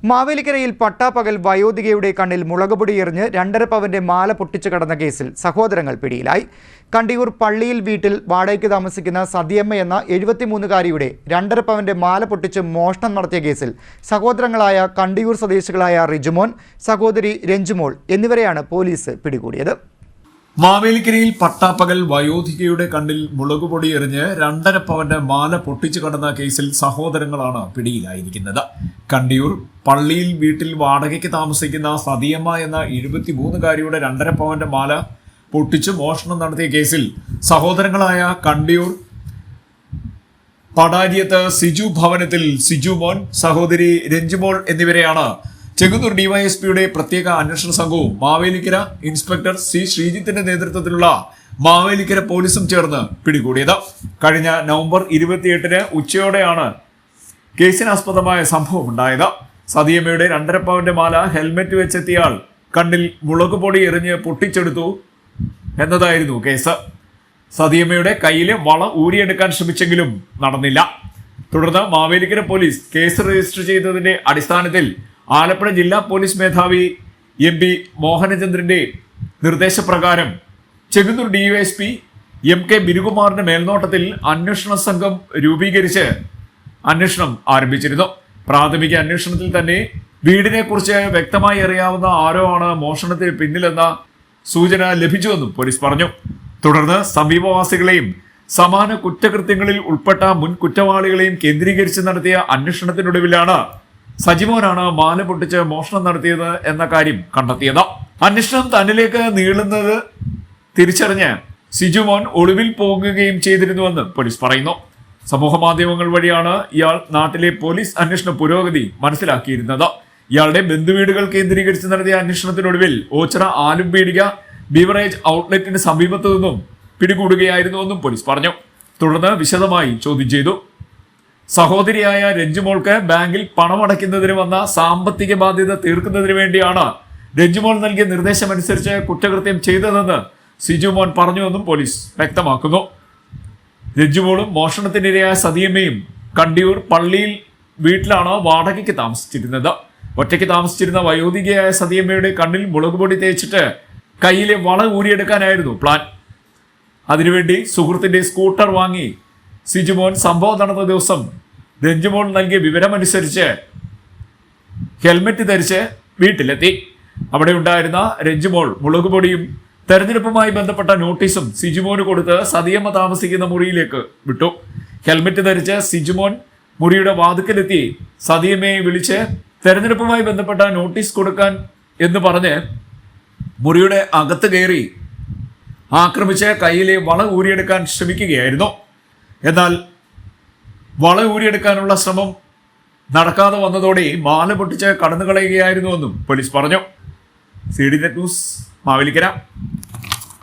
മാവേലിക്കരയിൽ പട്ടാപ്പകൽ വയോധികയുടെ കണ്ണിൽ മുളകുപൊടി എറിഞ്ഞ് 2.5 പവന്റെ മാല പൊട്ടിച്ചു കടന്ന കേസിൽ സഹോദരങ്ങൾ പിടിയിലായി. കണ്ടിയൂർ പള്ളിയിൽ വീട്ടിൽ വാടകയ്ക്ക് താമസിക്കുന്ന സതിയമ്മ എന്ന 73-കാരിയുടെ 2.5 പവന്റെ മാല പൊട്ടിച്ച് മോഷണം നടത്തിയ കേസിൽ സഹോദരങ്ങളായ കണ്ടിയൂർ സ്വദേശികളായ റിജുമോൻ, സഹോദരി രഞ്ജുമോൾ എന്നിവരെയാണ് പോലീസ് പിടികൂടിയത്. മാവേലിക്കരയിൽ പട്ടാപ്പകൽ വയോധികയുടെ കണ്ണിൽ മുളകുപൊടി എറിഞ്ഞ് 2.5 പവന്റെ മാല പൊട്ടിച്ചു കടന്ന കേസിൽ സഹോദരങ്ങളാണ് പിടിയിലായിരിക്കുന്നത്. കണ്ടിയൂർ പള്ളിയിൽ വീട്ടിൽ വാടകയ്ക്ക് താമസിക്കുന്ന സതിയമ്മ എന്ന 73-കാരിയുടെ 2.5 പവന്റെ മാല പൊട്ടിച്ച് മോഷണം നടത്തിയ കേസിൽ സഹോദരങ്ങളായ കണ്ടിയൂർ പടാരിയത്ത് സിജു ഭവനത്തിൽ സിജുമോൻ, സഹോദരി രഞ്ജുമോൾ എന്നിവരെയാണ് ചെങ്ങന്നൂർ ഡിവൈഎസ്പിയുടെ പ്രത്യേക അന്വേഷണ സംഘവും മാവേലിക്കര ഇൻസ്പെക്ടർ സി ശ്രീജിത്തിന്റെ നേതൃത്വത്തിലുള്ള മാവേലിക്കര പോലീസും ചേർന്ന് പിടികൂടിയത്. കഴിഞ്ഞ നവംബർ 28-ന് ഉച്ചയോടെയാണ് കേസിനാസ്പദമായ സംഭവം ഉണ്ടായത്. സതിയമ്മയുടെ 2.5 പവന്റെ മാല ഹെൽമെറ്റ് വെച്ചെത്തിയാൽ കണ്ണിൽ മുളകുപൊടി എറിഞ്ഞ് പൊട്ടിച്ചെടുത്തു എന്നതായിരുന്നു കേസ്. സതിയമ്മയുടെ കയ്യിലെ വള ഊരിയെടുക്കാൻ ശ്രമിച്ചെങ്കിലും നടന്നില്ല. തുടർന്ന് മാവേലിക്കര പോലീസ് കേസ് രജിസ്റ്റർ ചെയ്തതിന്റെ അടിസ്ഥാനത്തിൽ ആലപ്പുഴ ജില്ലാ പോലീസ് മേധാവി MP മോഹനചന്ദ്രന്റെ നിർദ്ദേശപ്രകാരം ചെങ്ങന്നൂർ ഡിവൈഎസ്പി MK ബിനുകുമാറിന്റെ മേൽനോട്ടത്തിൽ അന്വേഷണ സംഘം രൂപീകരിച്ച് അന്വേഷണം ആരംഭിച്ചിരുന്നു. പ്രാഥമിക അന്വേഷണത്തിൽ തന്നെ വീടിനെ കുറിച്ച് വ്യക്തമായി അറിയാവുന്ന ആരോ ആണ് മോഷണത്തിന് പിന്നിലെന്ന സൂചന ലഭിച്ചുവെന്നും പോലീസ് പറഞ്ഞു. തുടർന്ന് സമീപവാസികളെയും സമാന കുറ്റകൃത്യങ്ങളിൽ ഉൾപ്പെട്ട മുൻ കുറ്റവാളികളെയും കേന്ദ്രീകരിച്ച് നടത്തിയ അന്വേഷണത്തിനൊടുവിലാണ് സജിമോനാണ് മാല പൊട്ടിച്ച് മോഷണം നടത്തിയത് എന്ന കാര്യം കണ്ടെത്തിയത്. അന്വേഷണം തന്നിലേക്ക് നീളുന്നത് തിരിച്ചറിഞ്ഞ് സിജുമോൻ ഒളിവിൽ പോകുകയും ചെയ്തിരുന്നുവെന്ന് പോലീസ് പറയുന്നു. സമൂഹ മാധ്യമങ്ങൾ വഴിയാണ് ഇയാൾ നാട്ടിലെ പോലീസ് അന്വേഷണ പുരോഗതി മനസ്സിലാക്കിയിരുന്നത്. ഇയാളുടെ ബന്ധുവീടുകൾ കേന്ദ്രീകരിച്ച് നടത്തിയ അന്വേഷണത്തിനൊടുവിൽ ഓച്ചിറ ആലുംപീടിക ബീവറേജ് ഔട്ട്ലെറ്റിന് സമീപത്തു നിന്നും പിടികൂടുകയായിരുന്നുവെന്നും പോലീസ് പറഞ്ഞു. തുടർന്ന് വിശദമായി ചോദ്യം ചെയ്തു. സഹോദരിയായ രഞ്ജുമോൾക്ക് ബാങ്കിൽ പണമടയ്ക്കുന്നതിന് വന്ന സാമ്പത്തിക ബാധ്യത തീർക്കുന്നതിന് വേണ്ടിയാണ് രഞ്ജുമോൾ നൽകിയ നിർദ്ദേശമനുസരിച്ച് കുറ്റകൃത്യം ചെയ്തതെന്ന് സിജുമോൻ പറഞ്ഞുവെന്നും പോലീസ് വ്യക്തമാക്കുന്നു. രഞ്ജുമോളും മോഷണത്തിനിരയായ സതിയമ്മയും കണ്ടിയൂർ പള്ളിയിൽ വീട്ടിലാണ് വാടകയ്ക്ക് താമസിച്ചിരുന്നത്. ഒറ്റയ്ക്ക് താമസിച്ചിരുന്ന വയോധികയായ സതിയമ്മയുടെ കണ്ണിൽ മുളകുപൊടി തേച്ചിട്ട് കയ്യിലെ വള ഊരിയെടുക്കാനായിരുന്നു പ്ലാൻ. അതിനുവേണ്ടി സുഹൃത്തിന്റെ സ്കൂട്ടർ വാങ്ങി സിജുമോൻ സംഭവം നടന്ന ദിവസം രഞ്ജുമോൾ നൽകിയ വിവരമനുസരിച്ച് ഹെൽമെറ്റ് ധരിച്ച് വീട്ടിലെത്തി. അവിടെ ഉണ്ടായിരുന്ന രഞ്ജുമോൾ മുളകുപൊടിയും തെരഞ്ഞെടുപ്പുമായി ബന്ധപ്പെട്ട നോട്ടീസും സിജുമോന് കൊടുത്ത് സതിയമ്മ താമസിക്കുന്ന മുറിയിലേക്ക് വിട്ടു. ഹെൽമെറ്റ് ധരിച്ച് സിജുമോൻ മുറിയുടെ വാതിക്കലെത്തി സതിയമ്മയെ വിളിച്ച് തെരഞ്ഞെടുപ്പുമായി ബന്ധപ്പെട്ട നോട്ടീസ് കൊടുക്കാൻ എന്ന് പറഞ്ഞ് മുറിയുടെ അകത്ത് കയറി ആക്രമിച്ച് കയ്യിലെ വള ഊരിയെടുക്കാൻ ശ്രമിക്കുകയായിരുന്നു. എന്നാൽ വള ഊരിയെടുക്കാനുള്ള ശ്രമം നടക്കാതെ വന്നതോടെ മാല പൊട്ടിച്ച് കടന്നു കളയുകയായിരുന്നുവെന്നും പോലീസ് പറഞ്ഞു. CDNet news, Mavelikkara.